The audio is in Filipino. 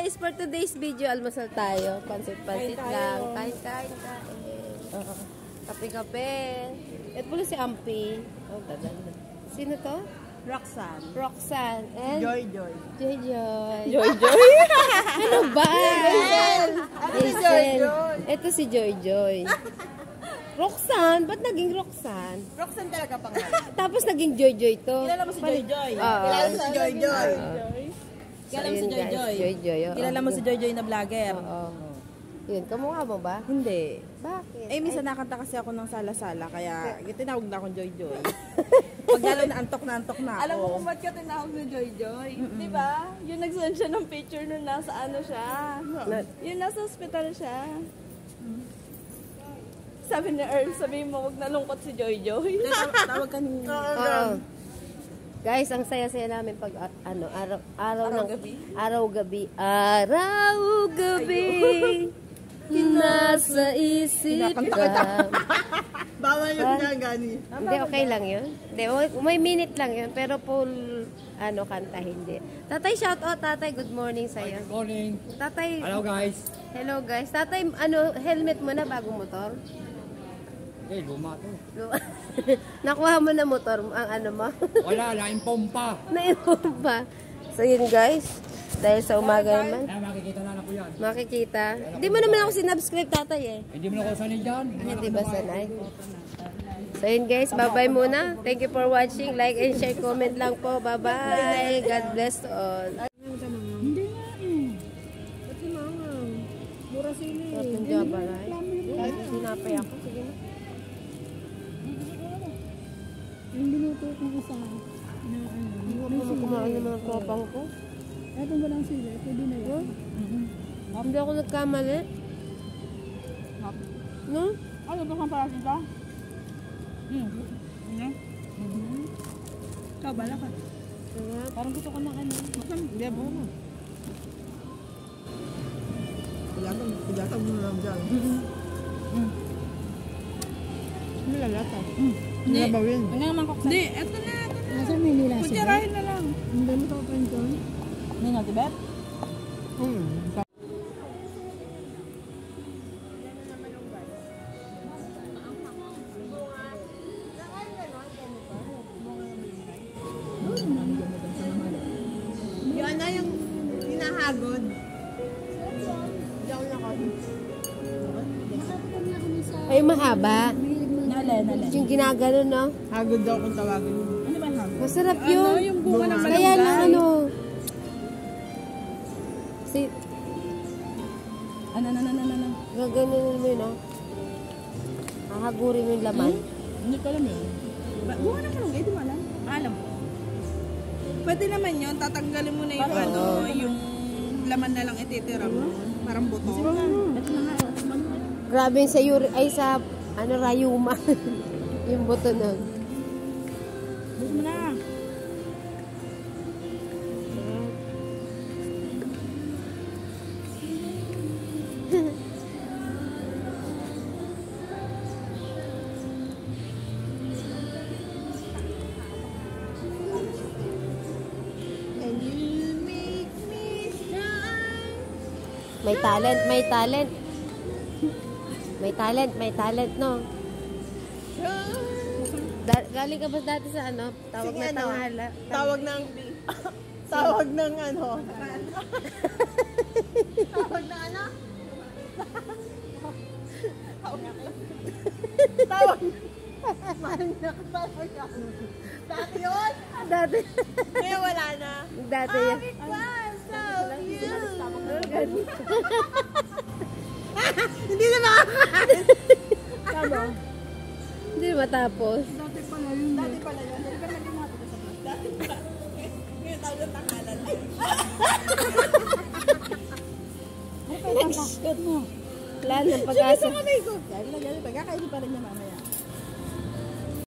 guys, for today's video, almusal tayo. Pansit-pansit lang. Kain. Kape-kape. Ito pala si Ampi. Oh, sino to? Roxanne. And Joy. Joy. Ano ba? Hazel. Ito si Joy. Roxanne? Ba't naging Roxanne? Roxanne talaga pangalan. Tapos naging Joy to. Kilala mo si Joy. Kilala mo si Joy. Kilala mo si Joy. Kilala mo si Joy na vlogger. Yun, kamukha mo ba? Hindi. Bakit? Minsan nakanta kasi ako ng sala-sala, kaya tinawag na akong Joy. Pag lalo na antok na ako. Alam mo kung ba't ka tinawag na Joy? Di ba? Yung nag-send siya ng picture nun nasa ano siya. Yung nasa hospital siya. Sabi ni Earl, sabihin mo, huwag nalungkot si Joy. Tawag ka ni... Guys, ang saya-saya namin pag araw-gabi. Nasa isip ka. Bawal yung gani. Hindi, okay lang yun. Hindi, may minute lang yun. Pero full, kanta, hindi. Tatay, shout out, tatay. Good morning sa'yo. Good morning. Tatay. Hello guys. Tatay, helmet mo na bago motor? Okay, luma to. Nakuha mo na motor, ang mo? Wala, naimpompa. Naimpompa. So yun guys. Dahil sa umaga naman. Makikita na ako yan. Makikita. Hindi mo naman ako sinubscribe, tatay eh. Hindi mo na ako sanay dyan. Hindi ba sanay? So yun guys, bye-bye muna. Thank you for watching. Like and share, comment lang po. Bye-bye. God bless all. Hindi nga eh. Pati mga. Mura sila eh. Tapos jaba na eh. Kahit sinapay ako. Sige na. Yung binuto kong isa. Hindi mo kumain ng mga tropang ko. Eto ba lang sila? Pwede na yun. Hindi ako nagkamali. No? Ano ba kang para sila? Ikaw, bala ka. Parang gusto ko na Hindi ba mo? Paglatag mo na lang dyan. Hindi lalata. Hindi nabawin. Hindi, eto na. Nasa may nila siya? Kutsarahin na lang. Hindi mo tapain ko. Hindi nga, Tibet? Yun na yung hinahagod. Ay, mahaba. Nalala. Yung ginagano, no? Hagod daw kung tawagin mo. Ano ba hagod? Masarap yun. Yung bunga ng Kaya lang Ano. Gaganon mo yun, no? Hahagurin mo yung laman. Hindi ko alam yun. Bunga ng malunggay, di mo alam? Alam ko. Pwede naman yun, tatanggalin mo na yung yung laman na lang ititira mo. Parang buto. Grabe sa sa rayuma. Yung buto nun. Buto mo na. May talent, no? Galing ka ba dati sa tawag na tanghala? Tawag ng Tawag na Dati yun? Dati. Kaya wala na. Dati yun. Hindi na makakain. Tama. Hindi matapos. Dati pala yun. Dati pala yun. Dati pala. Ngayon tawag ng tanghalan. Wala ng pag-asa. Sino ka may ko? Kaya pagkakainin pa rin niya mamaya.